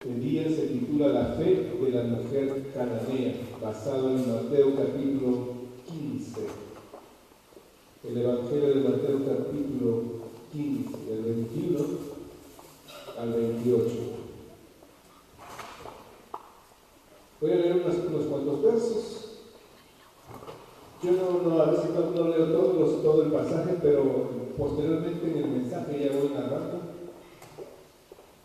El día se titula La fe de la mujer cananea, basado en Mateo capítulo 15. El Evangelio de Mateo capítulo 15, del 21 al 28. Voy a leer unos cuantos versos. Yo a veces no leo todo el pasaje, pero posteriormente en el mensaje ya voy narrando.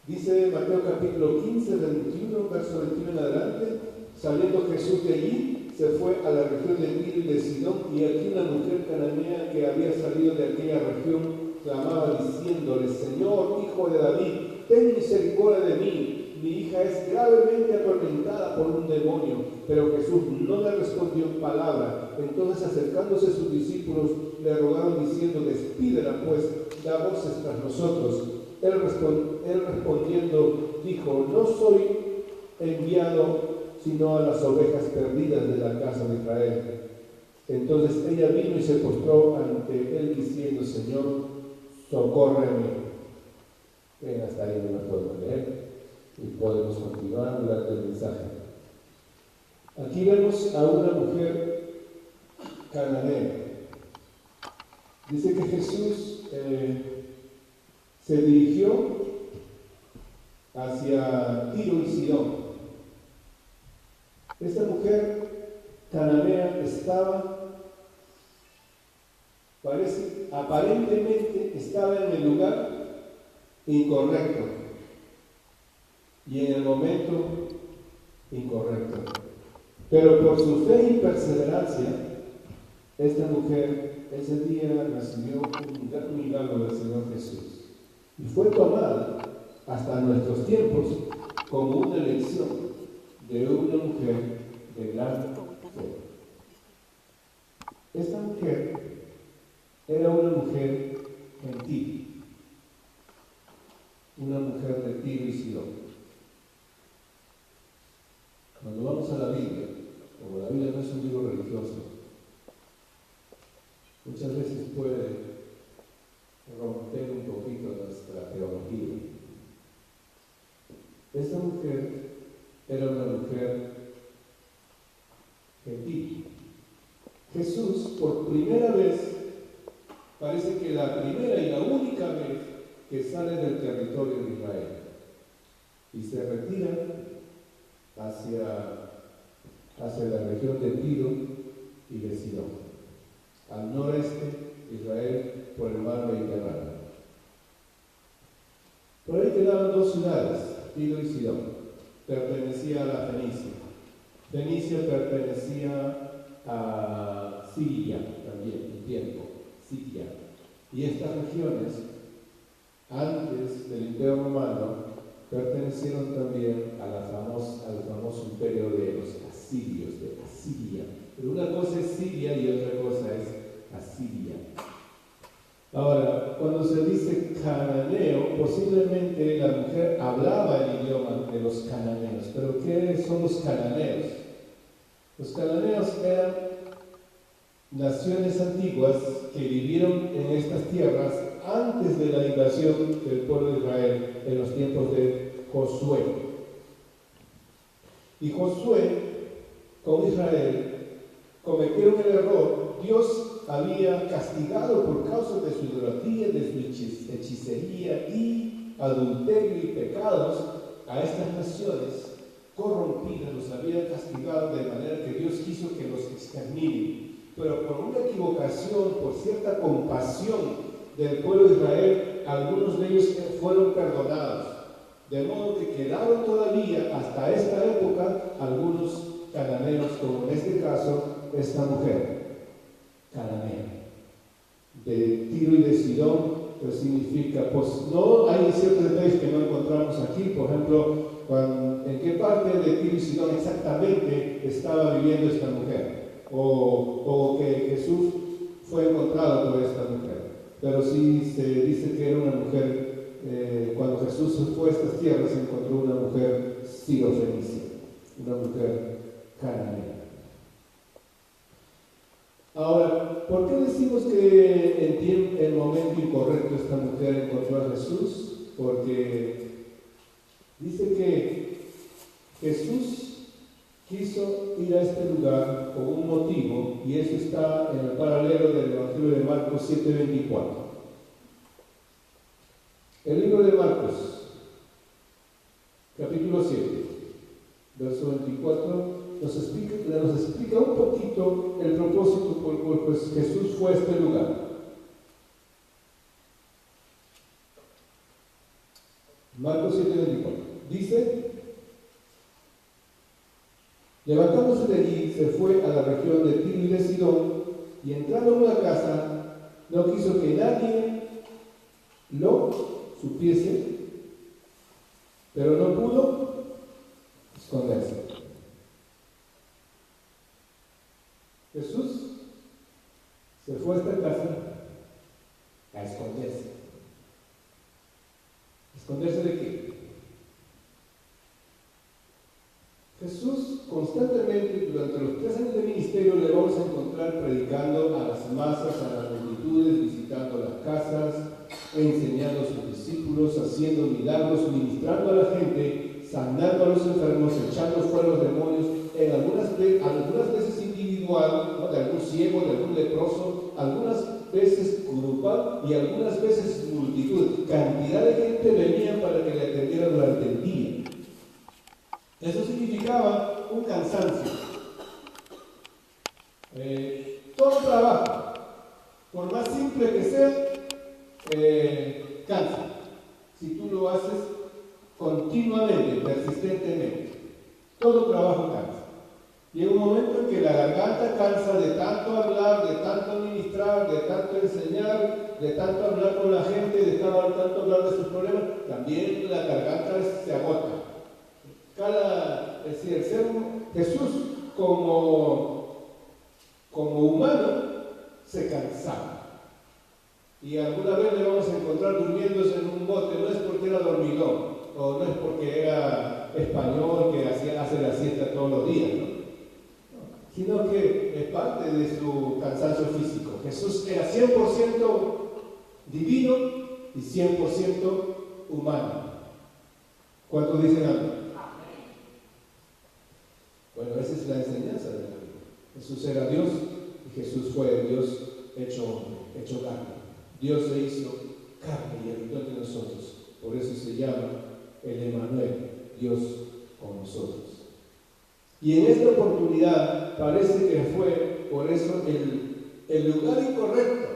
Dice Mateo capítulo 15, del 21, verso 21 en adelante: saliendo Jesús de allí, se fue a la región de Tiro y de Sidón, y aquí una mujer cananea que había salido de aquella región clamaba diciéndole: Señor, hijo de David, ten misericordia de mí. Mi hija es gravemente atormentada por un demonio. Pero Jesús no le respondió en palabra. Entonces, acercándose a sus discípulos, le rogaron diciendo: despídela pues, da voces tras nosotros. Él respondiendo dijo: no soy enviado sino a las ovejas perdidas de la casa de Israel. Entonces ella vino y se postró ante él diciendo: Señor, socórreme. Ven, hasta ahí no me puedo leer y podemos continuar durante el mensaje. Aquí vemos a una mujer cananea. Dice que Jesús se dirigió hacia Tiro y Sidón. Esta mujer cananea aparentemente estaba en el lugar incorrecto y en el momento incorrecto. Pero por su fe y perseverancia, esta mujer ese día recibió un gran milagro del Señor Jesús y fue tomada hasta nuestros tiempos como una lección de una mujer de gran fe. Esta mujer era una mujer gentil, una mujer de Tiro y Sidón. Cuando vamos a la Biblia, como la Biblia no es un libro religioso, muchas veces puede romper un poquito nuestra teología. Esta mujer era una mujer gentil. Jesús, por primera vez, parece que la primera y la única vez que sale del territorio de Israel y se retira hacia la región de Tiro y de Sidón, al noreste de Israel, por el mar Mediterráneo. Por ahí quedaban dos ciudades, Tiro y Sidón. Pertenecía a la Fenicia. Fenicia pertenecía a Siria también, un tiempo, Siria. Y estas regiones, antes del Imperio Romano, pertenecieron también al famoso imperio de los asirios, de Asiria. Pero una cosa es Siria y otra cosa es Asiria. Ahora, cuando se dice cananeo, posiblemente la mujer hablaba el idioma de los cananeos. ¿Pero qué son los cananeos? Los cananeos eran naciones antiguas que vivieron en estas tierras antes de la invasión del pueblo de Israel en los tiempos de Josué. Y Josué con Israel cometieron el error. Dios había castigado por causa de su idolatría, de su hechicería y adulterio y pecados a estas naciones corrompidas. Los había castigado de manera que Dios quiso que los extermine. Pero por una equivocación, por cierta compasión del pueblo de Israel, algunos de ellos fueron perdonados. De modo que quedaron todavía hasta esta época algunos cananeos, como en este caso esta mujer cananea de Tiro y de Sidón, que significa, pues no hay ciertos detalles que no encontramos aquí. Por ejemplo, en qué parte de Tiro y Sidón exactamente estaba viviendo esta mujer, o que Jesús fue encontrado por esta mujer. Pero sí se dice que era una mujer, cuando Jesús fue a estas tierras, se encontró una mujer sirofenicia, una mujer cananea. Ahora, ¿por qué decimos que en el momento incorrecto esta mujer encontró a Jesús? Porque dice que Jesús quiso ir a este lugar por un motivo, y eso está en el paralelo del Evangelio de Marcos 7:24. El libro de Marcos, capítulo 7, verso 24, nos explica un poquito el propósito por el cual Jesús fue a este lugar. Marcos 7:24 dice: levantándose de allí, se fue a la región de Tiro y de Sidón, y entrando en una casa, no quiso que nadie lo supiese, pero no pudo esconderse. Jesús se fue a esta casa a esconderse. ¿Esconderse de qué? Jesús constantemente durante los 3 años de ministerio le vamos a encontrar predicando a las masas, a las multitudes, visitando las casas, enseñando a sus discípulos, haciendo milagros, ministrando a la gente, sanando a los enfermos, echando fuera los demonios, algunas veces individual, ¿no?, de algún ciego, de algún leproso, algunas veces grupal y algunas veces multitud. Cantidad de gente venía para que le atendiera durante el día. Eso significaba un cansancio. Todo trabajo, por más simple que sea, cansa. Si tú lo haces continuamente, persistentemente, todo trabajo cansa. Llega un momento en que la garganta cansa de tanto hablar, de tanto ministrar, de tanto enseñar, de tanto hablar con la gente, de tanto hablar de sus problemas. También la garganta se agota. Jesús como humano se cansaba. Y alguna vez le vamos a encontrar durmiéndose en un bote, no es porque era dormilón, o no es porque era español que hace la siesta todos los días, ¿no? Sino que es parte de su cansancio físico. Jesús era 100% divino y 100% humano. ¿Cuántos dicen amén? Bueno, esa es la enseñanza de la Biblia. Jesús era Dios y Jesús fue Dios hecho carne. Dios se hizo carne y habitó entre nosotros. Por eso se llama el Emmanuel, Dios con nosotros. Y en esta oportunidad parece que fue por eso el lugar incorrecto.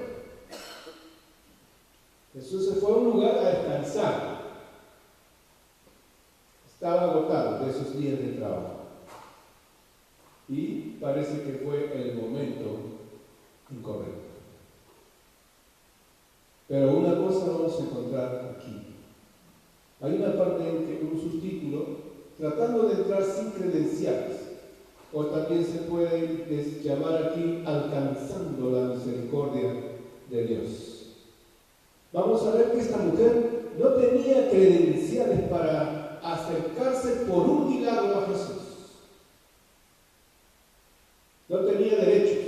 Jesús se fue a un lugar a descansar. Estaba agotado de esos días de trabajo. Y parece que fue el momento incorrecto. Pero una cosa vamos a encontrar aquí. Hay una parte en que un subtítulo, tratando de entrar sin credenciales, o también se puede llamar aquí alcanzando la misericordia de Dios. Vamos a ver que esta mujer no tenía credenciales para acercarse por un milagro a Jesús. No tenía derechos.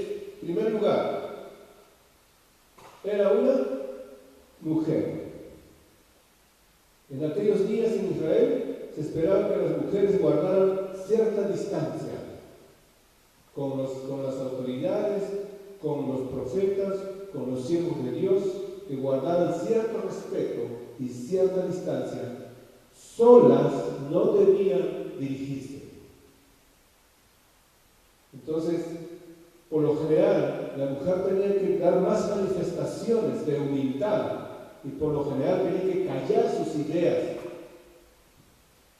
En primer lugar, era una mujer. En aquellos días en Israel se esperaba que las mujeres guardaran cierta distancia con las autoridades, con los profetas, con los siervos de Dios, que guardaran cierto respeto y cierta distancia. Solas no debían dirigirse. Entonces, por lo general, la mujer tenía que dar más manifestaciones de humildad y por lo general tenía que callar sus ideas.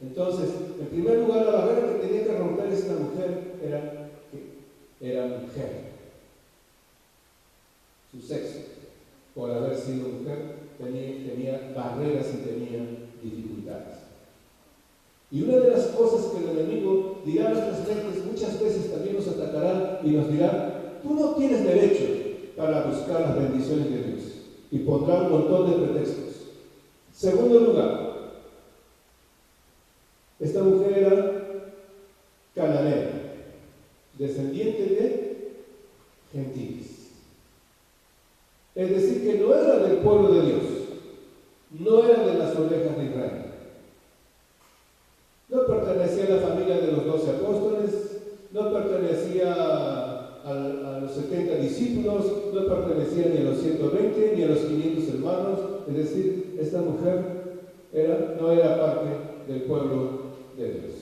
Entonces, en primer lugar, la barrera que tenía que romper esta mujer era mujer. Su sexo, por haber sido mujer, tenía barreras y tenía dificultades. Y una de las cosas que el enemigo dirá a nuestras mentes, muchas veces también nos atacará y nos dirá: tú no tienes derecho para buscar las bendiciones de Dios. Y pondrá un montón de pretextos. Segundo lugar, esta mujer era cananea, descendiente de gentiles. Es decir, que no era del pueblo de Dios, no era de las ovejas de Israel. No pertenecía a la familia de los 12 apóstoles, no pertenecía a los 70 discípulos, no pertenecía ni a los 120 ni a los 500 hermanos. Es decir, esta mujer no era parte del pueblo de Dios.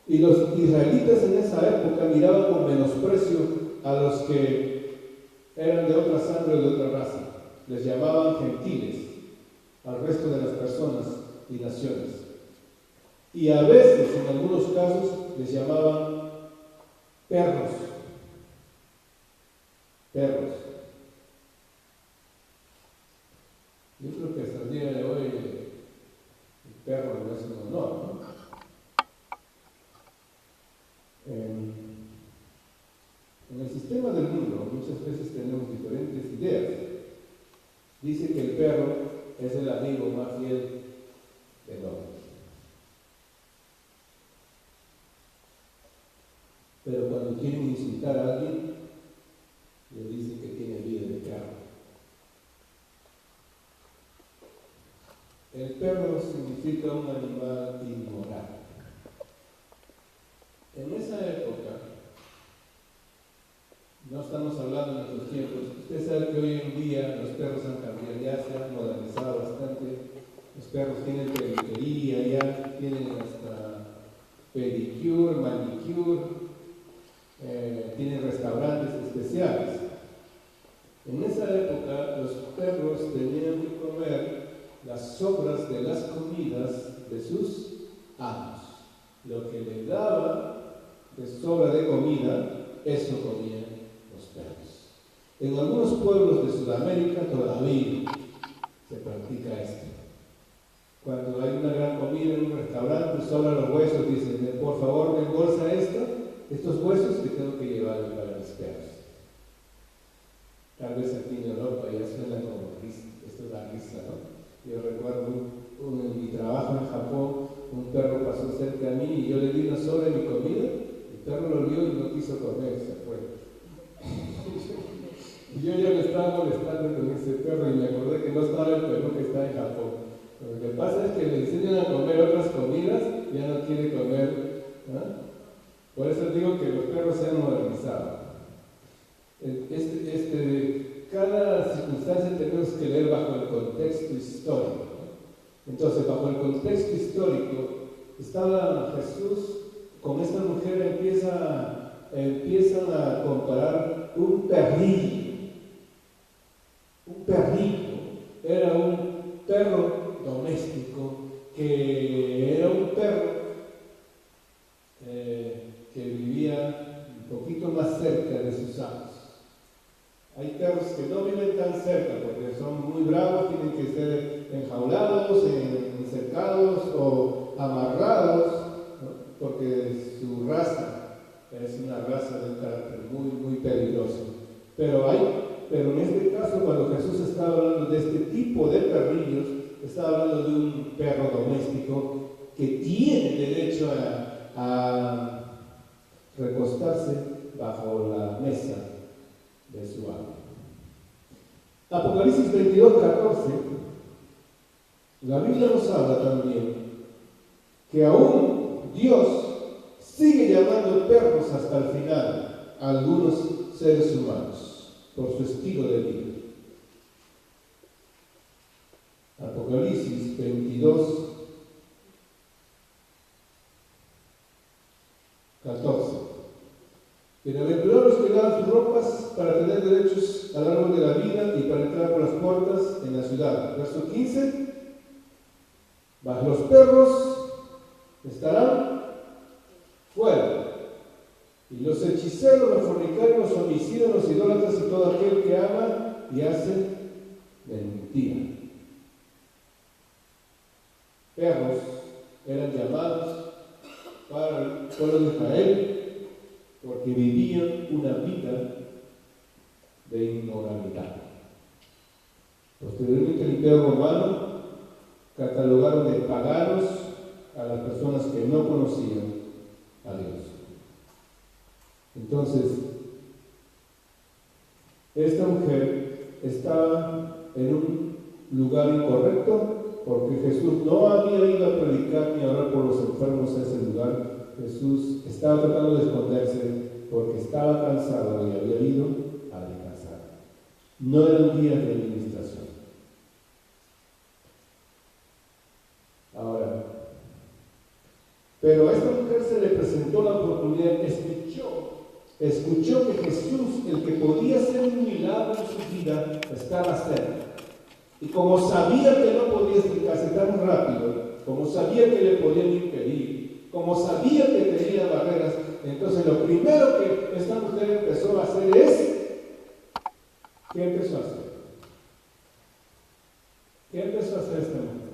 Y los israelitas en esa época miraban con menosprecio a los que eran de otra sangre o de otra raza. Les llamaban gentiles al resto de las personas y naciones. Y a veces, en algunos casos, les llamaban perros. Perros. Yo creo que hasta el día de hoy el perro no es un honor, ¿no? En el sistema del mundo muchas veces tenemos diferentes ideas. Dice que el perro es el amigo más fiel del hombre. Pero cuando quieren insultar a alguien, le dicen que tiene vida de perro. El perro significa un animal inmoral. En esa época, no estamos hablando de nuestros tiempos, usted sabe que hoy en día los perros han cambiado, ya se han modernizado bastante. Los perros tienen peluquería, ya tienen hasta pedicure, manicure, tienen restaurantes especiales. En esa época los perros tenían que comer las sobras de las comidas de sus amos. Lo que les daba de sobra de comida, eso comían los perros. En algunos pueblos de Sudamérica todavía se practica esto. Cuando hay una gran comida en un restaurante, sobran los huesos, dicen, por favor, me embolsa estos huesos que tengo que llevar para mis perros. Tal vez aquí en Europa ya suena como risa, esto da risa, ¿no? Yo recuerdo en mi trabajo en Japón, un perro pasó cerca de mí y yo le di una sobra de mi comida, el perro lo vio y no quiso comer, se fue. Y yo ya me estaba molestando con ese perro y me acordé que no estaba el perro que está en Japón. Lo que pasa es que le enseñan a comer otras comidas, ya no quiere comer, ¿no? Por eso digo que los perros se han modernizado. Cada circunstancia tenemos que leer bajo el contexto histórico, ¿no? Entonces, bajo el contexto histórico, estaba Jesús con esta mujer, empiezan a comparar un perrillo. Un perrillo era un perro doméstico, que era un perro que vivía un poquito más cerca de sus amos. Hay perros que no viven tan cerca porque son muy bravos, tienen que ser enjaulados, encercados o amarrados, ¿no? Porque su raza es una raza de un carácter muy, muy peligroso. Pero en este caso, cuando Jesús estaba hablando de este tipo de perrillos, estaba hablando de un perro doméstico que tiene derecho a recostarse bajo la mesa de su amo. Apocalipsis 22:14, la Biblia nos habla también que aún Dios sigue llamando perros hasta el final a algunos seres humanos por su estilo de vida. Apocalipsis 22:14. Bienaventurados los que lavan sus ropas para tener derechos al árbol de la vida y para entrar por las puertas en la ciudad. Verso 15. Mas los perros estarán fuera. Y los hechiceros, los fornicarios, los homicidas, los idólatras y todo aquel que ama y hace mentira. Perros eran llamados para el pueblo de Israel porque vivían una vida de inmoralidad. Posteriormente el Imperio Romano catalogaron de paganos a las personas que no conocían a Dios. Entonces, esta mujer estaba en un lugar incorrecto porque Jesús no había ido a predicar ni a orar por los enfermos a ese lugar. Jesús estaba tratando de esconderse porque estaba cansado y había ido a descansar. No eran días de administración. Ahora, pero a esta mujer se le presentó la oportunidad, escuchó que Jesús, el que podía hacer un milagro en su vida, estaba cerca. Y como sabía que no podía explicarse tan rápido, como sabía que le podían impedir, como sabía que tenía barreras, entonces lo primero que esta mujer empezó a hacer es, ¿qué empezó a hacer? ¿Qué empezó a hacer esta mujer?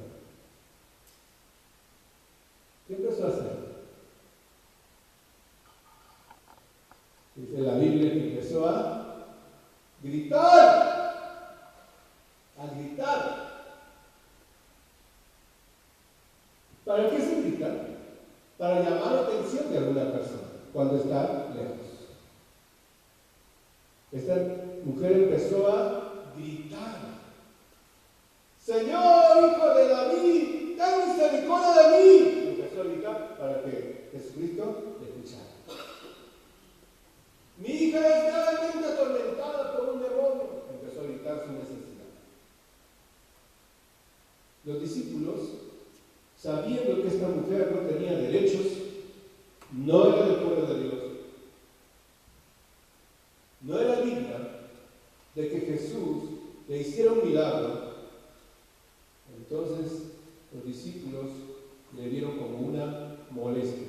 ¿Qué empezó a hacer? Dice la Biblia que empezó a gritar. A gritar. ¿Para qué se grita? Para llamar la atención de alguna persona cuando está lejos. Esta mujer empezó a gritar: Señor, hijo de David, ten misericordia de mí. Empezó a gritar para que Jesucristo le escuchara. Mi hija es gravemente atormentada por un demonio. Empezó a gritar su necesidad. Los discípulos, sabiendo que esta mujer no tenía derechos, no era del pueblo de Dios, no era digna de que Jesús le hiciera un milagro, entonces los discípulos le vieron como una molestia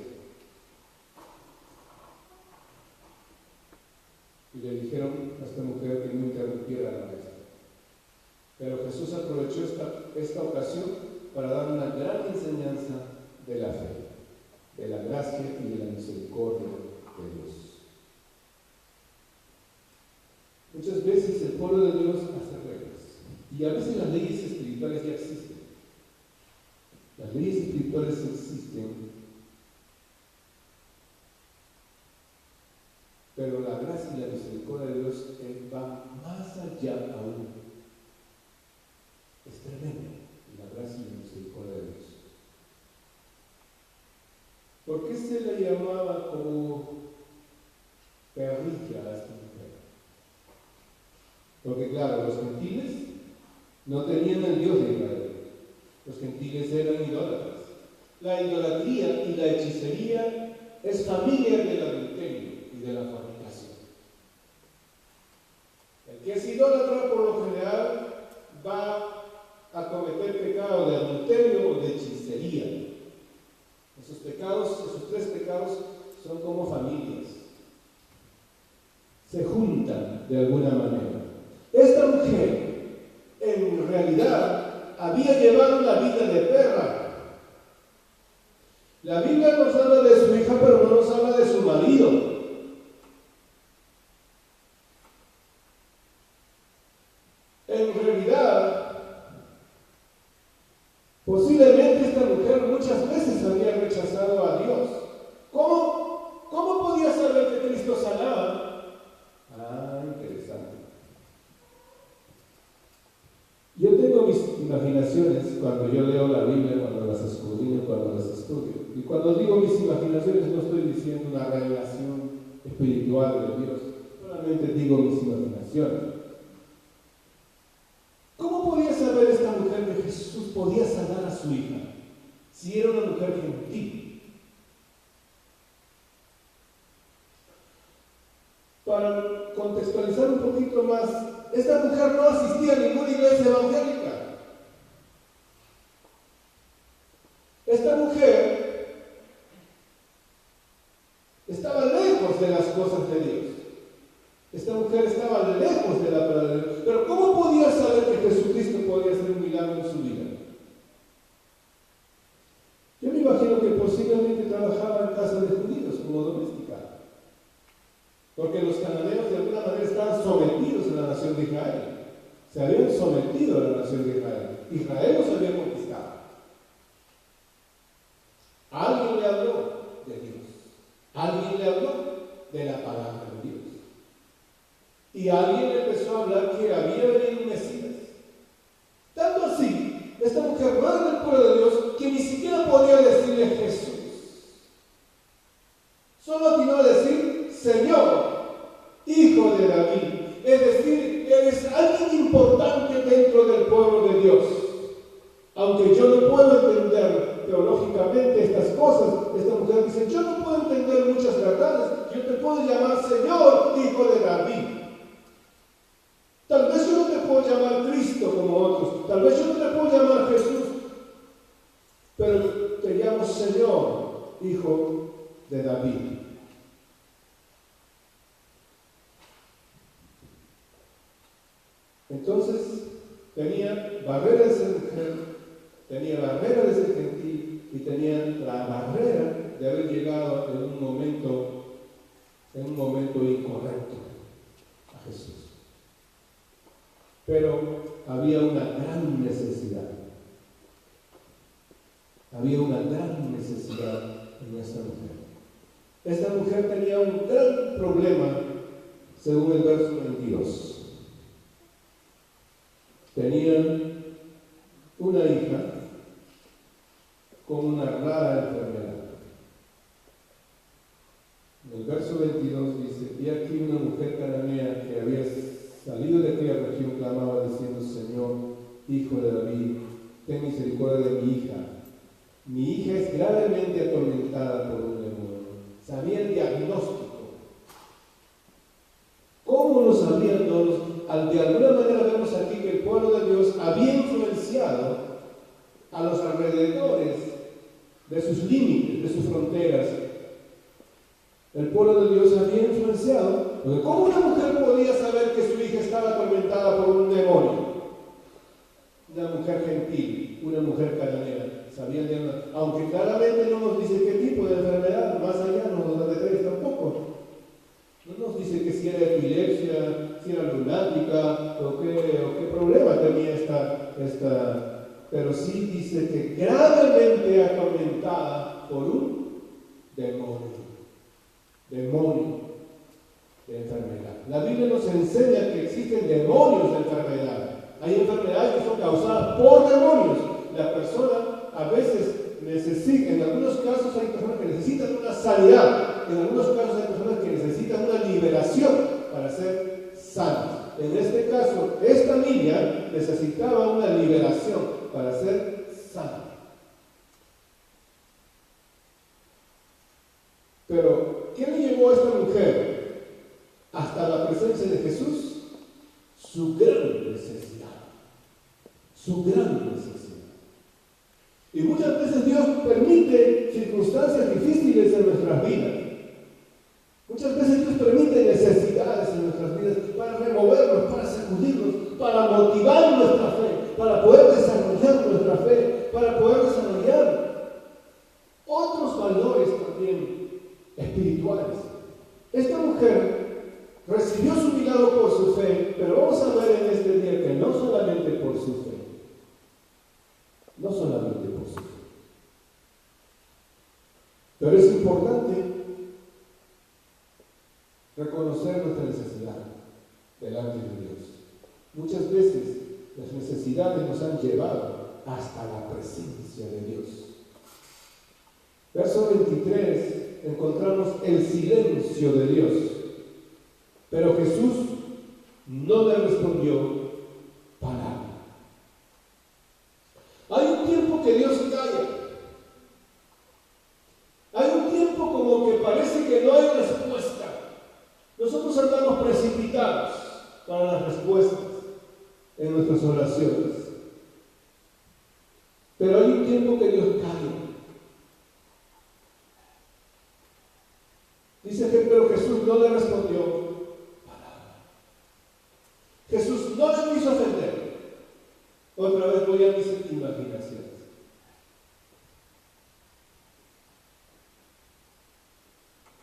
y le dijeron a esta mujer que no interrumpiera la maestra. Pero Jesús aprovechó esta ocasión para dar una gran enseñanza de la fe, de la gracia y de la misericordia de Dios. Muchas veces el pueblo de Dios hace reglas, y a veces las leyes espirituales ya existen. Las leyes espirituales existen, pero la gracia y la misericordia de Dios va más allá aún. Es tremendo la gracia y la misericordia de Dios. ¿Por qué se le llamaba como perrilla a esta mujer? Porque claro, los gentiles no tenían el Dios de Israel. Los gentiles eran idólatras. La idolatría y la hechicería es familia del adulterio y de la fornicación. El que es idólatra por lo general va a cometer pecado de adulterio o de hechicería. Esos tres pecados son como familias. Se juntan de alguna manera. Esta mujer, en realidad, había llevado una vida de perra. La Biblia nos habla de su hija, pero no nos habla de su marido. En realidad, posiblemente esta mujer muchas veces había rechazado a Dios. ¿Cómo podía saber que Cristo sanaba? Ah, interesante. Yo tengo mis imaginaciones cuando yo leo la Biblia, cuando las escudriño, cuando las estudio. Y cuando digo mis imaginaciones no estoy diciendo una revelación espiritual de Dios, solamente digo mis imaginaciones. ¿Cómo podía saber esta mujer que Jesús podía sanar a su hija si era una mujer gentil? Para contextualizar un poquito más, esta mujer no asistía a ninguna iglesia evangélica. Esta mujer estaba lejos de las cosas de Dios. Esta mujer estaba lejos de la palabra de Dios. Pero ¿cómo podía saber que Jesucristo podía hacer un milagro en su vida? Yo me imagino que posiblemente trabajaba en casa de judíos como doméstica. Porque los cananeos de alguna manera estaban sometidos a la nación de Israel. Se habían sometido a la nación de Israel. Israel los había conquistado. Alguien le habló de Dios. Alguien le habló de la palabra de Dios. Y alguien le empezó a hablar que había venido un Mesías. Tanto así, esta mujer no Solo atinó a decir, Señor, Hijo de David. Es decir, eres alguien importante dentro del pueblo de Dios. Aunque yo no puedo entender teológicamente estas cosas, esta mujer dice, yo no puedo entender muchas verdades, yo te puedo llamar Señor, Hijo de David. Tal vez yo no te puedo llamar Cristo como otros, tal vez yo no te puedo llamar Jesús, pero te llamo Señor, Hijo de David. Entonces, tenía barrera de ser mujer, tenía barrera de ser gentil y tenía la barrera de haber llegado en un momento incorrecto a Jesús. Pero había una gran necesidad. Había una gran necesidad en esta mujer. Esta mujer tenía un gran problema, según el verso 22. Tenía una hija con una rara enfermedad. En el verso 22 dice, y aquí una mujer cananea que había salido de aquella región clamaba diciendo, Señor, Hijo de David, ten misericordia de mi hija. Mi hija es gravemente atormentada por un demonio. Sabía el diagnóstico. ¿Cómo lo sabían todos? De alguna manera vemos aquí que el pueblo de Dios había influenciado a los alrededores de sus límites, de sus fronteras. El pueblo de Dios había influenciado, porque ¿cómo una mujer podía saber que su hija estaba atormentada por un demonio? Una mujer gentil, una mujer cananea, sabía el diagnóstico. Aunque claramente no nos dice qué tipo de enfermedad, más allá no nos da detalles tampoco. No nos dice que si era epilepsia, si era lunática o qué problema tenía esta, pero sí dice que gravemente atormentada por un demonio de enfermedad. La Biblia nos enseña que existen demonios de enfermedad. Hay enfermedades que son causadas por demonios. La persona a veces necesita, en algunos casos hay personas que necesitan una sanidad, en algunos casos hay personas que necesitan una liberación para ser sanas. En este caso, esta niña necesitaba una liberación para ser sana. Pero, ¿qué le llevó a esta mujer hasta la presencia de Jesús? Su gran necesidad. Su gran necesidad. Y muchas veces Dios permite circunstancias difíciles en nuestras vidas. Muchas veces Dios permite necesidades en nuestras vidas para removernos, para sacudirnos, para motivar nuestra fe, para poder desarrollar nuestra fe, para poder desarrollar otros valores también espirituales. Esta mujer recibió su milagro por su fe, pero vamos a ver en este día que no solamente por su fe, no solamente por su fe, pero es importante reconocer nuestra necesidad delante de Dios. Muchas veces las necesidades nos han llevado hasta la presencia de Dios. Verso 23, encontramos el silencio de Dios. Pero Jesús no le respondió palabra. Hay un tiempo que Dios calla. Hay un tiempo como que parece que no hay respuesta. Nosotros andamos precipitados para las respuestas en nuestras oraciones. Pero hay un tiempo que Dios calla. Dice que pero Jesús no le respondió palabra. Jesús no le quiso ofender. Otra vez voy a mis imaginaciones.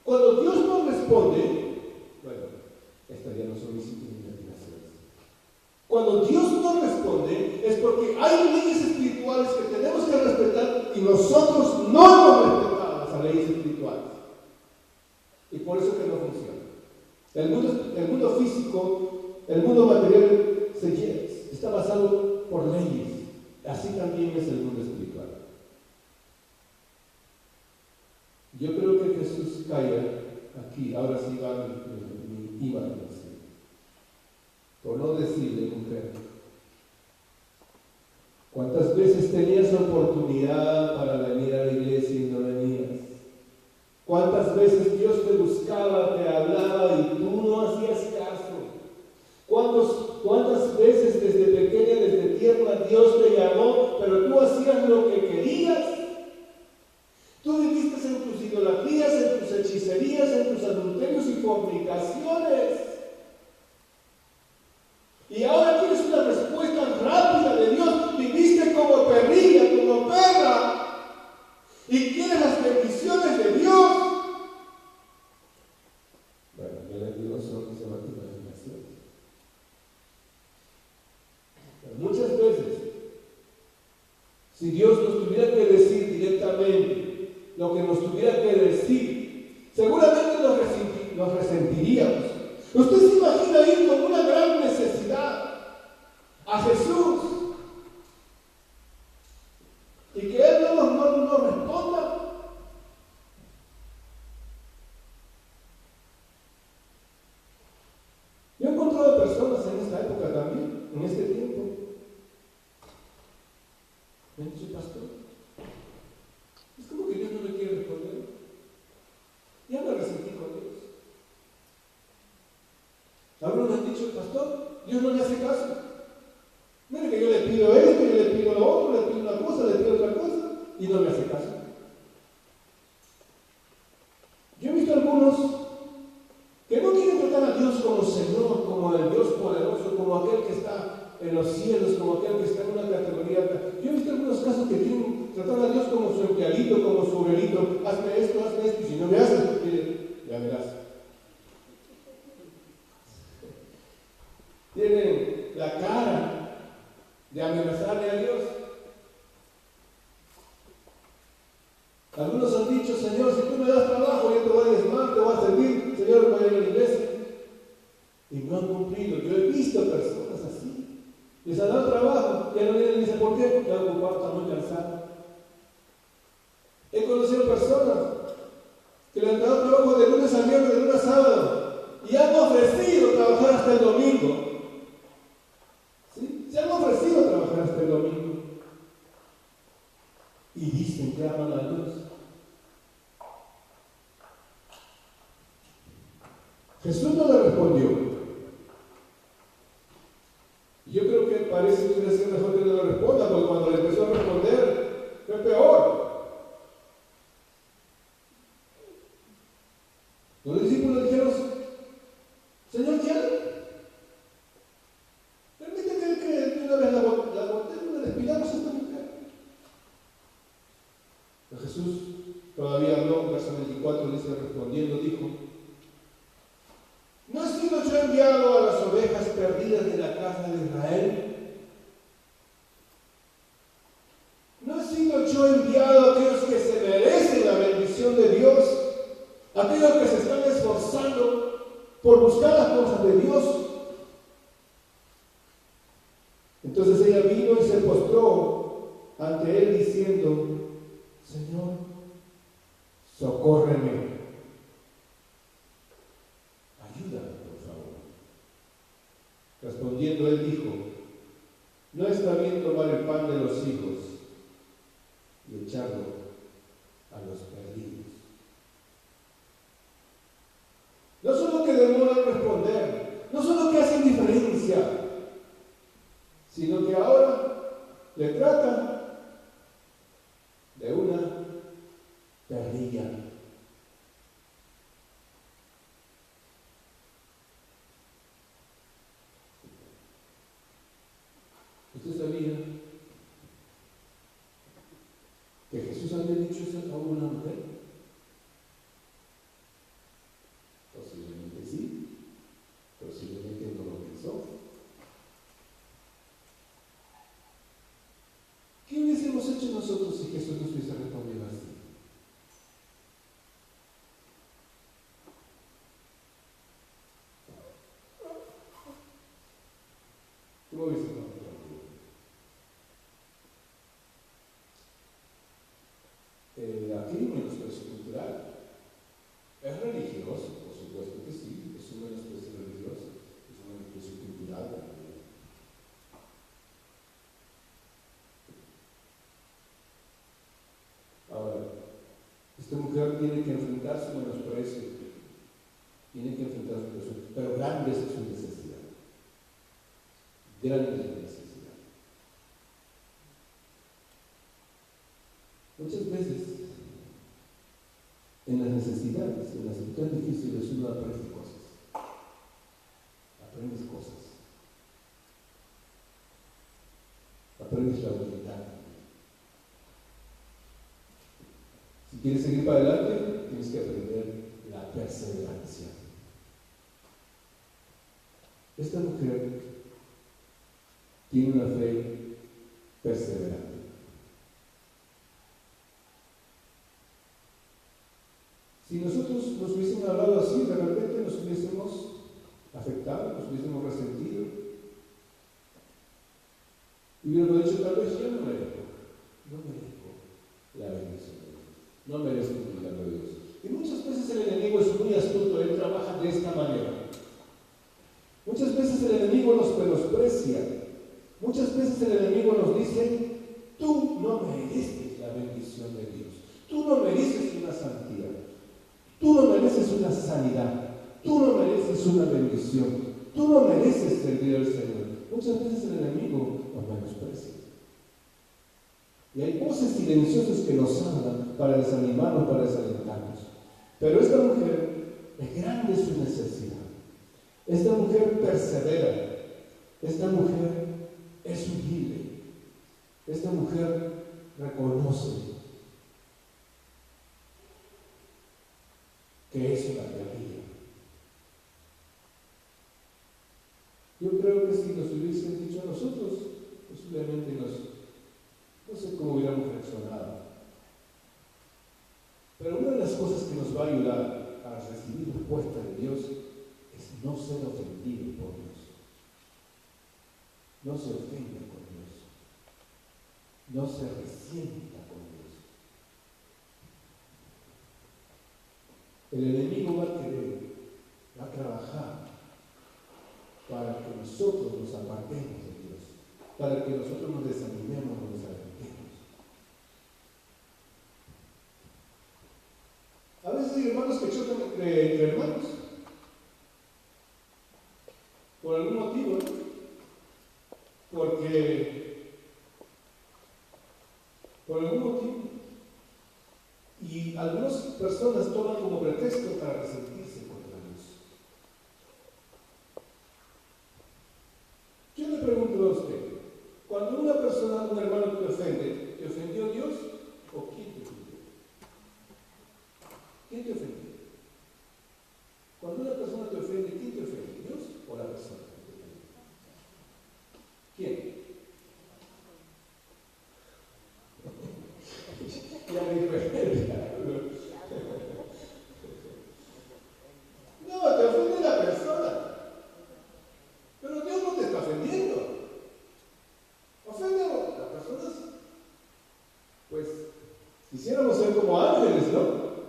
Cuando Dios no responde, bueno, estas ya no son mis imaginaciones. Cuando Dios no responde es porque hay leyes espirituales que tenemos que respetar y nosotros no hemos respetado esas leyes espirituales. Y por eso que no funciona. El mundo físico, el mundo material está basado por leyes. Así también es el mundo espiritual. Yo creo que Jesús calla aquí, ahora sí va mi imagen, por no decirle mujer. ¿Cuántas veces tenías oportunidad para venir a la iglesia y no venías? ¿Cuántas veces Dios te buscaba, te hablaba y tú no hacías caso? ¿Cuántas veces desde pequeña, desde tierna, Dios te llamó, pero tú hacías lo que querías? Tú viviste en tus idolatrías, en tus hechicerías, en tus adulterios y fornicaciones. Y ahora tienes una respuesta rápida de Dios. Viviste como perrilla, como perra. Y tienes las bendiciones de Dios. Bueno, yo les digo, son mis imaginaciones. Pero muchas veces, si Dios nos tuviera que decir directamente lo que nos tuviera que decir, seguramente nos resentiríamos. ¿Usted se imagina ir con una gran necesidad a Jesús y que Él no responda? Yo he encontrado personas en esta época también, en este tiempo. Me han dicho, pastor, es como que Dios no me quiere responder. Ya me resentí con Dios. Algunos me han dicho, pastor, Dios no le hace caso. Mire que yo le pido esto, yo le pido lo otro, le pido una cosa, le pido otra cosa, y no me hace caso. Yo he visto algunos que no quieren tratar a Dios como Señor, como el Dios poderoso, como aquel que está en los cielos, como aquel que está en una categoría. Yo he visto algunos casos que quieren tratar a Dios como su empleadito, como su obrerito. Hazme esto, y si no me haces, ya verás. Tienen la cara de amenazarle a Dios. Algunos han dicho, Señor, si tú me das trabajo, yo te voy a diezmar, te voy a servir, Señor, voy a ir a la iglesia. Y no han cumplido. Yo he visto personas así. Les han dado trabajo, ya no vienen y dicen, ¿por qué? Está ocupado, está muy cansado. He conocido personas que le han dado trabajo de lunes a viernes, de lunes a sábado, y han ofrecido trabajar hasta el domingo. ¿Sí? Se han ofrecido trabajar hasta el domingo. Y dicen que aman a Dios. Jesús no le respondió. Yo creo que parece que hubiera sido mejor que no le responda, porque cuando le empezó a responder, fue peor. Los discípulos dijeron, Señor, ya, permite que una vez la botella le despidamos a esta mujer. Pero Jesús todavía habló, verso 24, dice, respondiendo, dijo, ¿no he sido yo enviado a las ovejas perdidas de la casa de Israel? ¿No he sido yo enviado a aquellos que se merecen la bendición de Dios? Aquellos que se están esforzando por buscar las cosas de Dios. Entonces ella vino y se postró ante él diciendo, Señor, socórreme. Ayúdame, por favor. Respondiendo él dijo, no está bien tomar el pan de los hijos y echarlo a los perdidos. No solo que demoran en responder, no solo que hacen diferencia, sino que ahora le tratan de una perrilla. ¿Usted sabía que Jesús había dicho eso a una mujer? Posiblemente sí, posiblemente no lo pensó. ¿Qué hubiésemos hecho nosotros si Jesús nos hubiese respondido así? ¿Cómo hubiese respondido? Aquí, menosprecio cultural. tiene que enfrentar su menosprecio, tiene que enfrentar su menosprecio, pero grande es su necesidad. Grande es su necesidad. Muchas veces, en las necesidades, en las situaciones difíciles, uno aprende cosas. Aprendes cosas. Aprendes la humildad. Si quieres seguir para adelante, tienes que aprender la perseverancia. Esta mujer tiene una fe perseverante. Si nosotros nos hubiésemos hablado así, de repente nos hubiésemos afectado, nos hubiésemos resentido. Y hubiéramos dicho, tal vez yo no merezco la bendición de Dios. No merezco el milagro de Dios. Y muchas veces el enemigo es muy astuto, él trabaja de esta manera. Muchas veces el enemigo nos menosprecia. Muchas veces el enemigo nos dice, tú no mereces la bendición de Dios. Tú no mereces una santidad. Tú no mereces una sanidad. Tú no mereces una bendición. Tú no mereces servir al Señor. Muchas veces el enemigo nos menosprecia. Y hay voces silenciosas que nos hablan para desanimarnos, para desalentarnos. Pero esta mujer es grande su necesidad. Esta mujer persevera. Esta mujer es humilde. Esta mujer reconoce que es una guerrilla. Yo creo que si nos hubiesen dicho a nosotros, posiblemente no sé cómo hubiéramos reaccionado. Pero una de las cosas que nos va a ayudar a recibir respuesta de Dios es no ser ofendido por Dios. No se ofenda con Dios. No se resienta con Dios. El enemigo va a querer, va a trabajar para que nosotros nos apartemos de Dios, para que nosotros nos desanimemos, nos desalentemos. A veces hay hermanos que chocan entre hermanos por algún motivo, ¿no? Por algún motivo. Y algunas personas toman como pretexto para resentirse contra Dios. Yo le pregunto a usted, cuando una persona, un hermano te ofende, ¿te ofendió Dios o quién te ofendió? ¿Quién te ofendió? Cuando una persona te ofende, ¿quién te ofende? ¿Dios o la persona que te ofende? ¿Quién? Ya me diferencia. No, te ofende la persona. Pero Dios no te está ofendiendo. Ofende a las personas. Pues quisiéramos ser como ángeles, ¿no?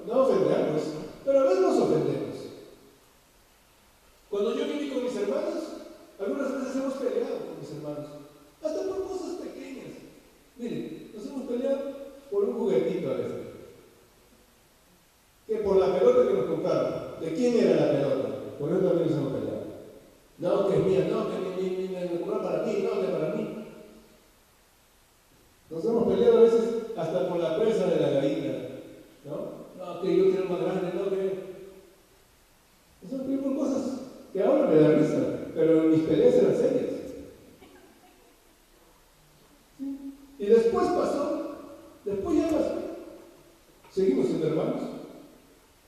No ofendernos, pero a veces nos ofendemos. Cuando yo viví con mis hermanos, algunas veces hemos peleado con mis hermanos, hasta por cosas pequeñas. Miren, nos hemos peleado por un juguetito a veces. Que por la pelota que nos compraron. ¿De quién era la pelota? Por eso también nos hemos peleado. No, que es mía, no, que me compró para mí, no, que para mí. Nos hemos peleado a veces hasta por la presa de la gallina. No, que yo quiero más grande, no, que... Eso fue por cosas que ahora me da risa, pero mis peleas eran serias. ¿Sí? Y después ya pasó. Seguimos siendo hermanos.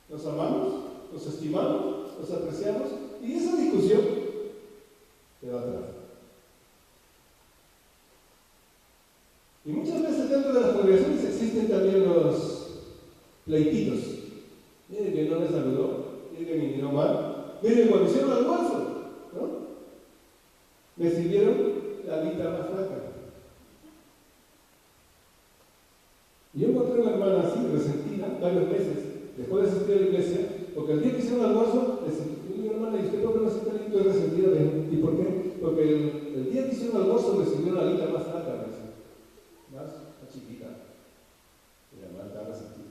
Nos amamos, nos estimamos, nos apreciamos, y esa discusión quedó atrás. Y muchas veces dentro de las congregaciones existen también los pleititos. Miren que no me saludó, miren que me miró mal, miren cuando hicieron almuerzo, ¿no? Me sirvieron la alita más flaca. Y yo encontré una hermana así, resentida, varios meses, después de asistir a la iglesia, porque el día que hicieron almuerzo, le dije, hermana, ¿y usted por qué no se está lindo y resentida? ¿Y por qué? Porque el día que hicieron almuerzo recibieron la alita más flaca, más chiquita. Y la hermana estaba resentida.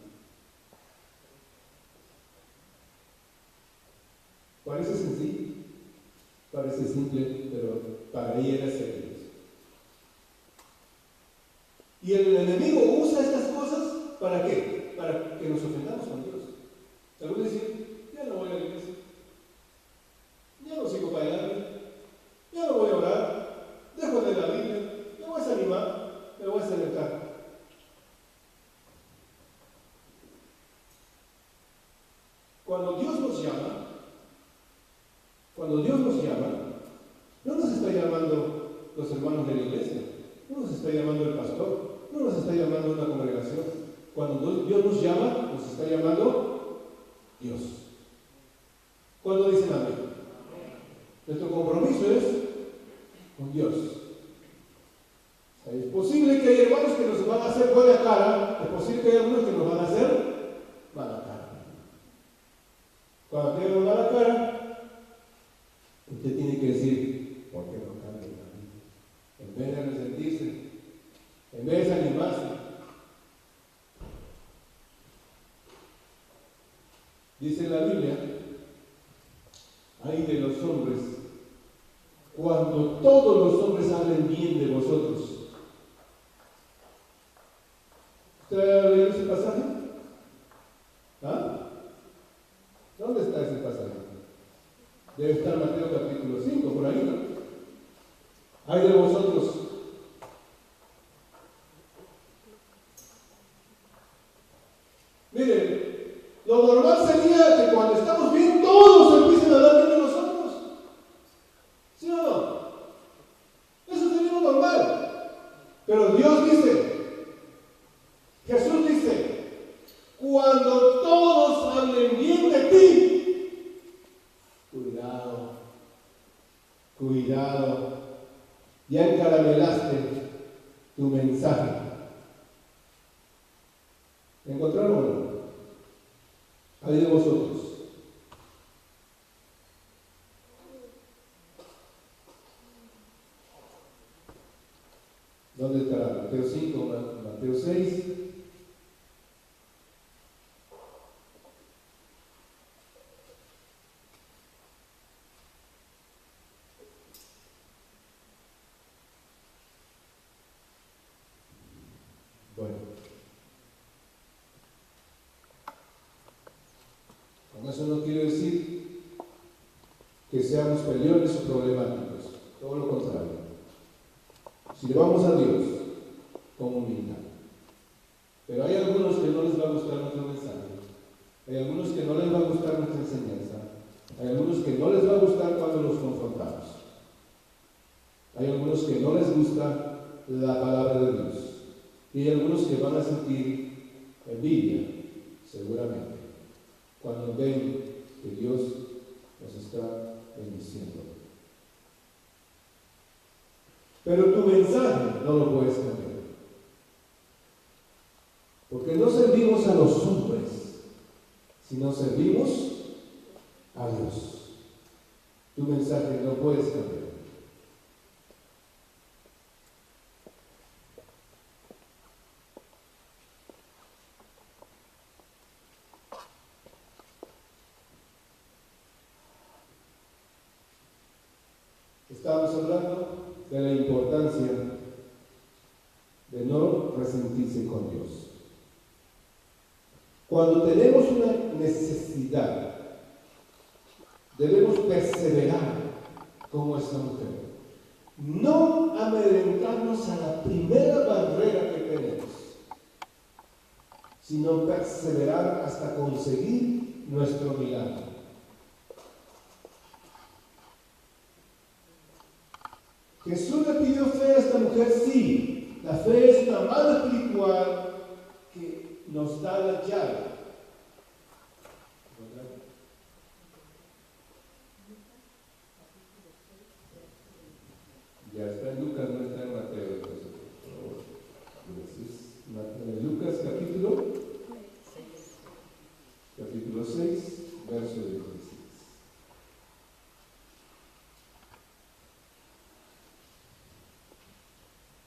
Parece sencillo, parece simple, pero para ella era serio. Y el enemigo usa estas cosas ¿para qué? Para que nos ofendamos con Dios. Algunos dicen, ya no voy a la iglesia, ya no sigo bailando, ya no voy a orar, dejo de la Biblia, me voy a desanimar, me voy a sentar. Cuando Dios nos llama, no nos está llamando los hermanos de la iglesia, no nos está llamando el pastor, no nos está llamando una congregación. Cuando Dios nos llama, nos está llamando Dios. ¿Cuándo dicen amén? Nuestro compromiso es con Dios. Es posible que hay hermanos que nos van a hacer buena cara, es posible que hay algunos que nos van a hacer mala cara. Cuando tengan mala cara, usted tiene que decir, ¿por qué no cambia la vida? En vez de resentirse, en vez de desanimarse. Dice la Biblia, ay de los hombres, cuando todos los hombres hablen bien de vosotros. ¿Usted ha leído ese pasaje? ¿Ah? ¿Dónde está ese pasaje? Debe estar Mateo capítulo 5, por ahí, ¿no? Ay de vosotros. Miren, lo normal sería que cuando estamos bien, todos empiecen a hablar bien de nosotros. ¿Sí o no? Eso sería lo normal. Pero Dios dice, Jesús dice, cuando todos hablen bien de ti, cuidado, ya encaramelaste tu mensaje. ¿Encontraron o no? Ay de vosotros. ¿Dónde estará? Mateo 5, Mateo 6. Bueno, con eso no quiero decir que seamos peleones o problemáticos, todo lo contrario. Si le vamos a Dios con humildad. Pero hay algunos que no les va a gustar nuestro mensaje, hay algunos que no les va a gustar nuestra enseñanza, hay algunos que no les va a gustar cuando los confrontamos, hay algunos que no les gusta la palabra de Dios. Y hay algunos que van a sentir envidia, seguramente, cuando ven que Dios nos está bendiciendo. Pero tu mensaje no lo puedes cambiar. Porque no servimos a los hombres, sino servimos a Dios. Tu mensaje no puedes cambiar. Estamos hablando de la importancia de no resentirse con Dios. Cuando tenemos una necesidad, debemos perseverar como esta mujer. No amedrentarnos a la primera barrera que tenemos, sino perseverar hasta conseguir nuestro milagro. Jesús le pidió fe a esta mujer, sí. La fe es una mano espiritual que nos da la llave. Ya está en Lucas, no está en Mateo. Lucas capítulo 6, verso 16.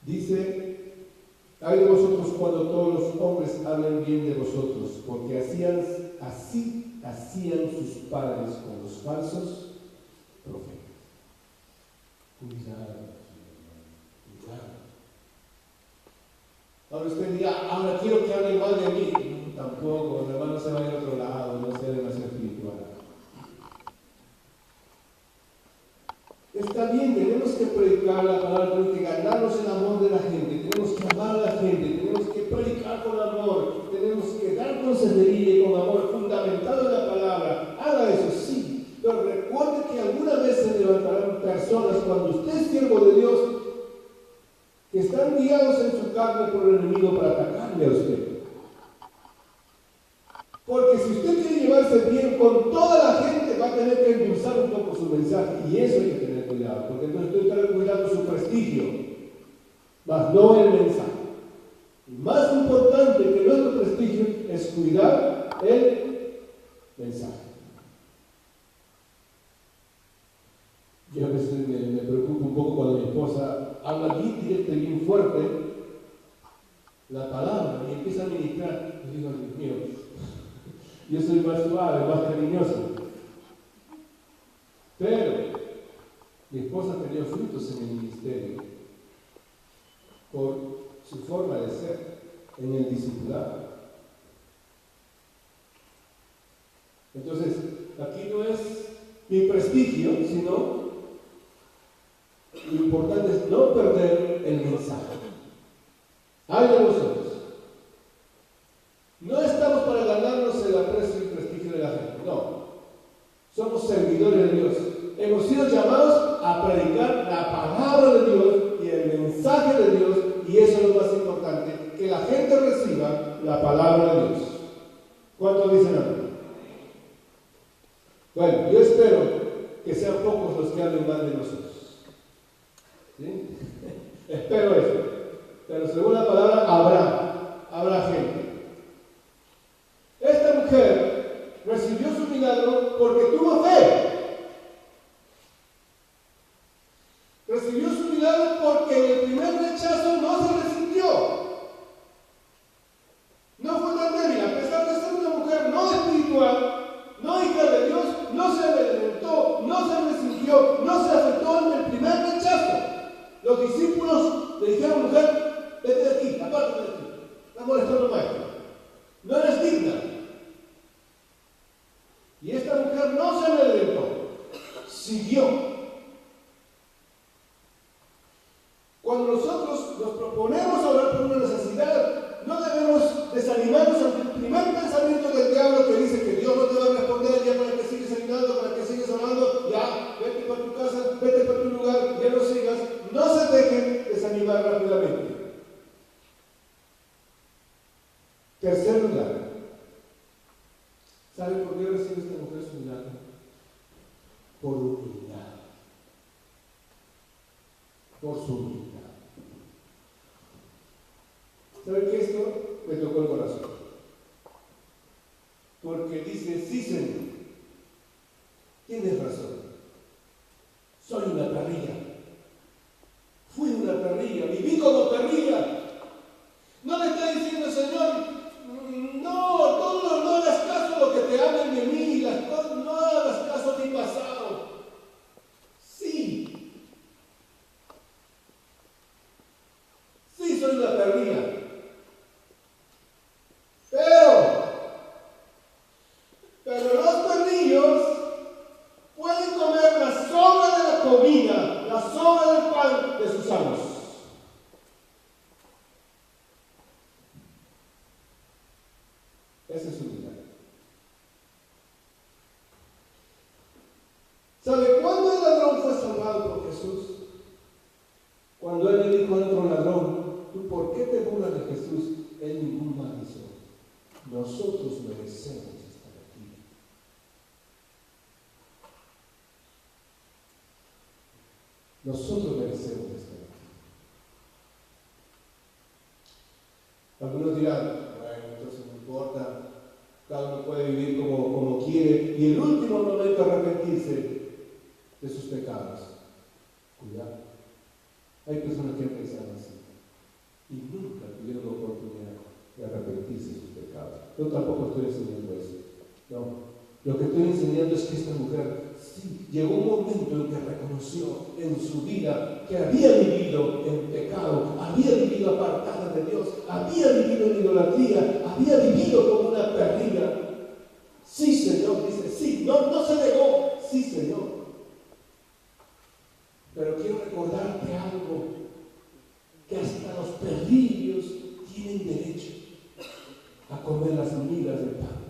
Dice, ay de vosotros cuando todos los hombres hablen bien de vosotros, porque así hacían sus padres con los falsos profetas. Cuidado, cuidado. Ahora usted dirá, ahora quiero que hable mal de mí. Tampoco, el hermano se va a otro lado, no sea demasiado espiritual. Está bien, tenemos que predicar la palabra, tenemos que ganarnos el amor de la gente, tenemos que amar a la gente, tenemos que predicar con amor, tenemos que dar consejería y con amor, fundamentado en la palabra. Haga eso, sí, pero recuerde que alguna vez se levantarán personas cuando usted es siervo de Dios que están guiados en su carne por el enemigo para atacarle a usted. Porque si usted quiere llevarse bien con toda la gente, va a tener que endulzar un poco su mensaje. Y eso hay que tener cuidado, porque entonces usted está cuidando su prestigio, mas no el mensaje. Y más importante que nuestro prestigio es cuidar el mensaje. Yo a veces me preocupo un poco cuando mi esposa habla bien directo y bien fuerte la palabra y empieza a ministrar. Y digo, Dios mío, yo soy más suave, más cariñoso. Pero mi esposa ha tenido frutos en el ministerio por su forma de ser en el discipulado. Entonces, aquí no es mi prestigio, sino lo importante es no perder el mensaje. Hay de nosotros. No estamos para ganarnos el aprecio y el prestigio de la gente, no. Somos servidores de Dios. Hemos sido llamados a predicar la palabra de Dios y el mensaje de Dios, y eso es lo más importante, que la gente reciba la palabra de Dios. ¿Cuántos dicen amén? Bueno, yo espero que sean pocos los que hablen mal de nosotros. ¿Sí? Espero eso. Pero según la palabra, habrá gente. Esta mujer recibió su milagro porque tuvo fe. Recibió su milagro porque en el primer rechazo no se resintió. No fue tan débil, a pesar de ser una mujer no espiritual, no hija de Dios, no se amedrentó, no se resintió, no se afectó en el primer rechazo. Los discípulos le dijeron, mujer, vete de aquí, apártate de aquí. Estás molestando al maestro. No eres digna. Y esta mujer no se amedrentó, siguió. Cuando nosotros nos proponemos orar por una necesidad, no debemos desanimarnos ante el primer pensamiento del diablo que dice que Dios no te va a responder, ya para que sigues ayunando, para que sigues orando, ya, vete para tu casa, vete para tu lugar, ya no sigas. No se dejen desanimar rápidamente. Tercer lugar, ¿sabe por qué recibe esta mujer su milagro? Por humildad. Por su humildad. ¿Sabe qué? Esto me tocó el corazón? Porque dice, sí, Señor, tienes razón. Soy una perrilla. Fui una perrilla, viví como perrilla. No le está diciendo, Señor, no hagas caso a lo que te hablen de mí, no hagas caso a mi pasado. Sí, soy una perrilla. Pero los perrillos pueden comer la sobra de la comida, la sobra del pan de sus amos. Ese es su milagro. ¿Sabe cuándo el ladrón fue salvado por Jesús? Cuando él le dijo a otro ladrón, ¿tú por qué te burlas de Jesús? Él ningún mal hizo. Nosotros merecemos estar aquí. Nosotros merecemos estar aquí. Algunos dirán, bueno, entonces no importa, cada uno puede vivir como quiere y el último momento arrepentirse de sus pecados. Cuidado. Hay personas que han pensado así y nunca tuvieron la oportunidad de arrepentirse de sus pecados. Yo tampoco estoy enseñando eso. No. Lo que estoy enseñando es que esta mujer sí, llegó un momento en que reconoció en su vida que había vivido en pecado, había vivido apartada de Dios, había vivido en idolatría, había vivido como una perdida. Sí, Señor, dice, sí, no se negó, sí, Señor. Pero quiero recordarte algo, que hasta los perrillos tienen derecho a comer las migas del pan.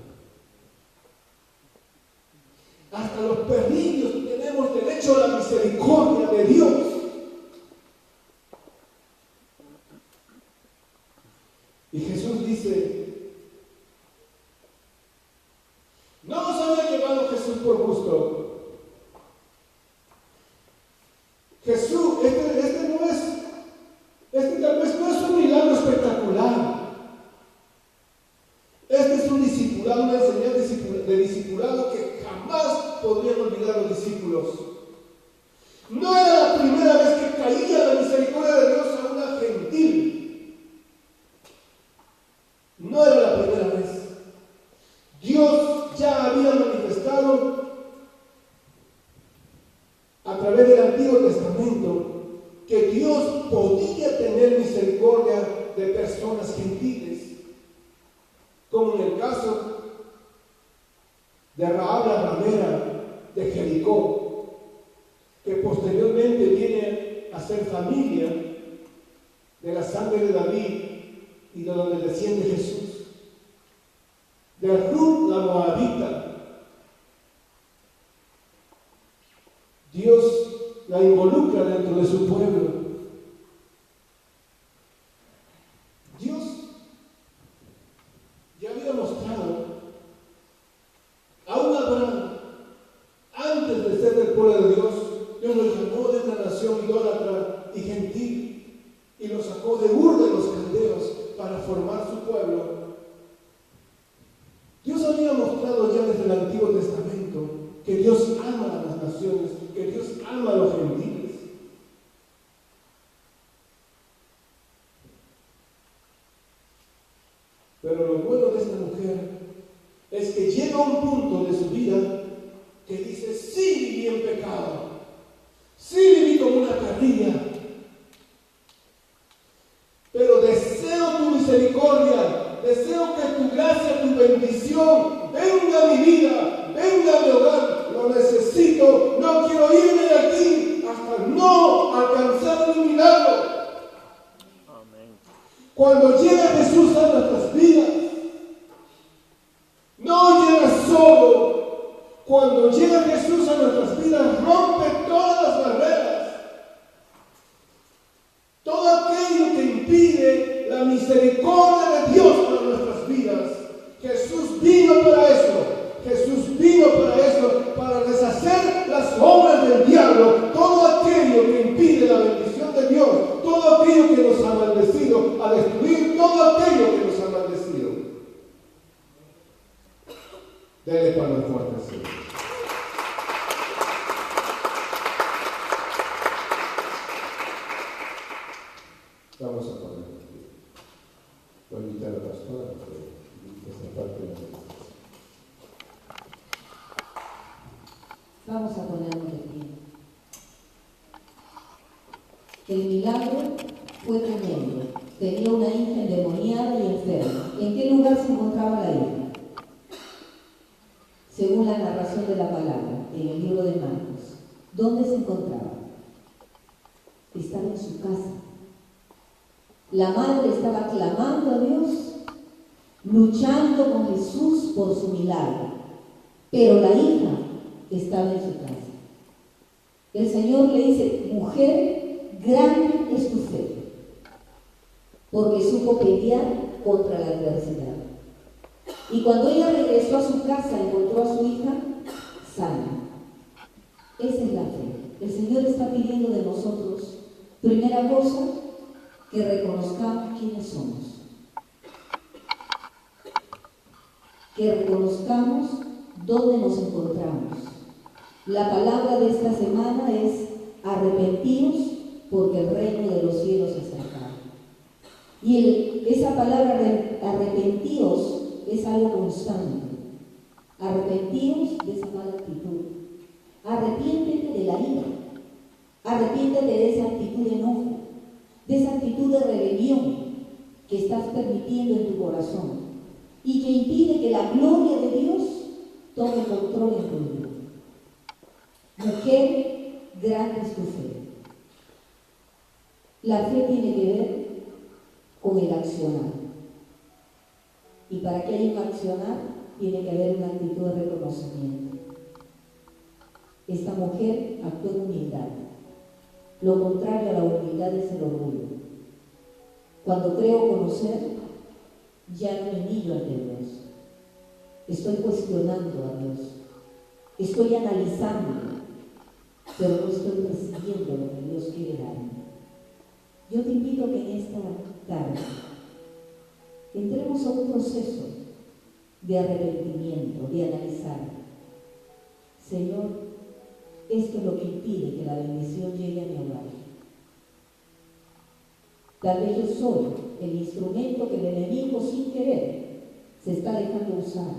Hasta los perrillos tenemos derecho a la misericordia de Dios. Y Jesús dice, no nos había llevado Jesús por gusto. Jesús, este tal vez no es un milagro espectacular. Este es un discipulado, una enseñanza de discipulado que jamás podrían olvidar los discípulos. No era la primera vez que caía la misericordia de Dios a una gentil. No era la primera vez. Dios ya había manifestado a través del Antiguo Testamento que Dios podía tener misericordia de personas gentiles, como en el caso de Rahab la ramera de Jericó, que posteriormente viene a ser familia de la sangre de David y de donde desciende Jesús, de Ruth la moabita. Dios la involucra dentro de su pueblo. Dios ya había mostrado a un Abraham, antes de ser del pueblo de Dios, Dios lo llamó de una nación idólatra y gentil y lo sacó de Ur de los Caldeos para formar su pueblo. Dios había mostrado ya desde el Antiguo Testamento que Dios ama a las naciones, que Dios ama a los gentiles. Pero lo bueno de esta mujer es que llega a un punto de su vida que dice, sí viví en pecado, sí viví como una perrilla, pero deseo tu misericordia, deseo que tu gracia, tu bendición venga a mi vida, venga a mi hogar. Lo necesito, no quiero irme de aquí hasta no alcanzar mi milagro. Amén. Cuando llega Jesús a nuestras vidas, no llega solo. Cuando llega Jesús a nuestras vidas, rompe todas las barreras. Todo aquello que impide la misericordia de Dios para nuestras vidas. Jesús vino para eso. Jesús vino para eso, para deshacer las obras del diablo, todo aquello que impide la bendición de Dios, todo aquello que nos ha maldecido, a destruir todo aquello que nos ha maldecido. Dele palmas fuertes, Señor. Vamos a poner aquí. Voy a invitar a la pastora que esta parte de la mesa. Vamos a ponernos de pie. El milagro fue tremendo. Tenía una hija endemoniada y enferma. ¿En qué lugar se encontraba la hija? Según la narración de la palabra, en el libro de Marcos. ¿Dónde se encontraba? Estaba en su casa. La madre estaba clamando a Dios, luchando con Jesús por su milagro. Pero la hija estaba en su casa. El Señor le dice, mujer, grande es tu fe, porque supo pelear contra la adversidad. Y cuando ella regresó a su casa, encontró a su hija sana. Esa es la fe. El Señor está pidiendo de nosotros, primera cosa, que reconozcamos quiénes somos. Que reconozcamos dónde nos encontramos. La palabra de esta semana es arrepentidos porque el reino de los cielos es cercano. Y esa palabra arrepentidos es algo constante. Arrepentíos de esa mala actitud. Arrepiéntete de la ira. Arrepiéntete de esa actitud de enojo, de esa actitud de rebelión que estás permitiendo en tu corazón y que impide que la gloria de Dios tome control en tu vida. Mujer, grande es tu fe. La fe tiene que ver con el accionar. Y para que haya un accionar, tiene que haber una actitud de reconocimiento. Esta mujer actuó en humildad. Lo contrario a la humildad es el orgullo. Cuando creo conocer, ya no me humillo ante Dios. Estoy cuestionando a Dios. Estoy analizando, pero no estoy recibiendo lo que Dios quiere darme. Yo te invito a que en esta tarde entremos a un proceso de arrepentimiento, de analizar. Señor, esto es lo que impide que la bendición llegue a mi hogar. Tal vez yo soy el instrumento que el enemigo sin querer se está dejando usar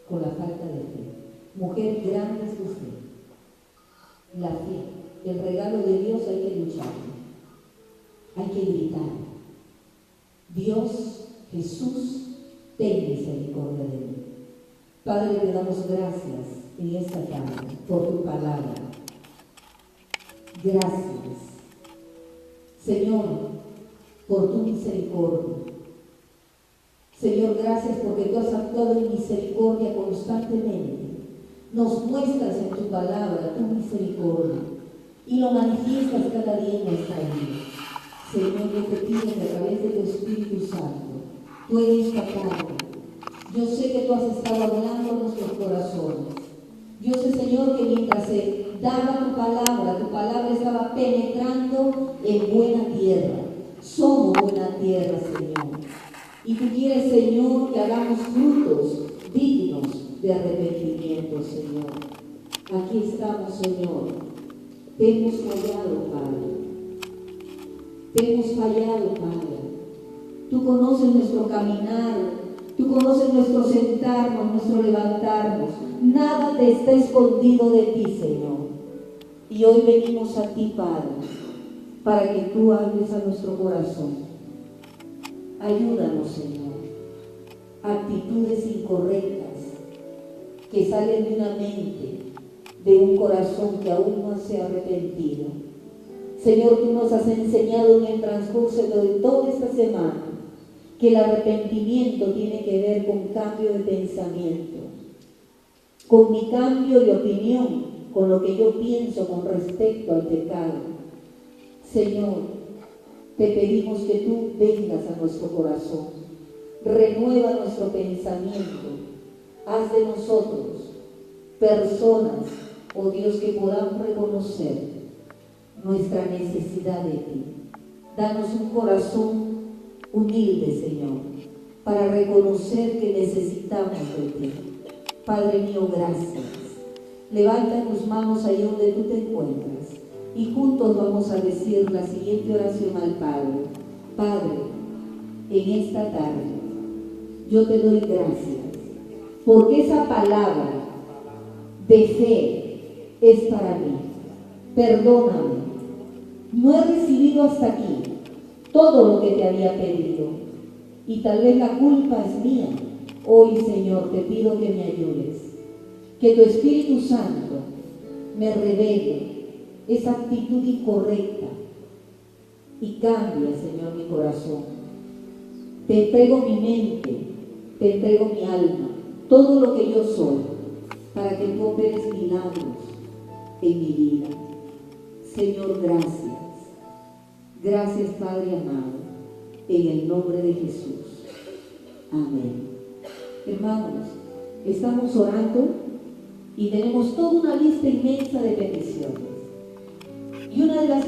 con la falta de fe. Mujer, grande es tu fe. La fe, el regalo de Dios, hay que luchar. Hay que gritar. Dios, Jesús, ten misericordia de mí. Padre, te damos gracias en esta tarde por tu palabra. Gracias, Señor, por tu misericordia. Señor, gracias porque tú has actuado en misericordia constantemente. Nos muestras en tu palabra tu misericordia y lo manifiestas cada día en nuestra vida. Señor, yo te pido que a través de tu Espíritu Santo, tú en esta tarde, yo sé que tú has estado hablando a nuestros corazones. Yo sé, Señor, que mientras se daba tu palabra estaba penetrando en buena tierra. Somos buena tierra, Señor. Y tú quieres, Señor, que hagamos frutos dignos de arrepentimiento, Señor. Aquí estamos, Señor. Te hemos fallado, Padre. Te hemos fallado, Padre. Tú conoces nuestro caminar, tú conoces nuestro sentarnos, nuestro levantarnos. Nada te está escondido de ti, Señor. Y hoy venimos a ti, Padre, para que tú hables a nuestro corazón. Ayúdanos, Señor. Actitudes incorrectas que salen de una mente, de un corazón que aún no se ha arrepentido. Señor, tú nos has enseñado en el transcurso de toda esta semana que el arrepentimiento tiene que ver con cambio de pensamiento, con mi cambio de opinión, con lo que yo pienso con respecto al pecado. Señor, te pedimos que tú vengas a nuestro corazón, renueva nuestro pensamiento, haz de nosotros personas, oh Dios, que podamos reconocer nuestra necesidad de ti. Danos un corazón humilde, Señor, para reconocer que necesitamos de ti. Padre mío, gracias. Levanta tus manos ahí donde tú te encuentras y juntos vamos a decir la siguiente oración al Padre. Padre, en esta tarde yo te doy gracias porque esa palabra de fe es para mí. Perdóname, no he recibido hasta aquí todo lo que te había pedido y tal vez la culpa es mía. Hoy, Señor, te pido que me ayudes, que tu Espíritu Santo me revele esa actitud incorrecta y cambie, Señor, mi corazón. Te entrego mi mente, te entrego mi alma, todo lo que yo soy, para que tú operes milagros en mi vida. Señor, gracias. Gracias, Padre amado, en el nombre de Jesús. Amén. Hermanos, estamos orando y tenemos toda una lista inmensa de peticiones. Y una de las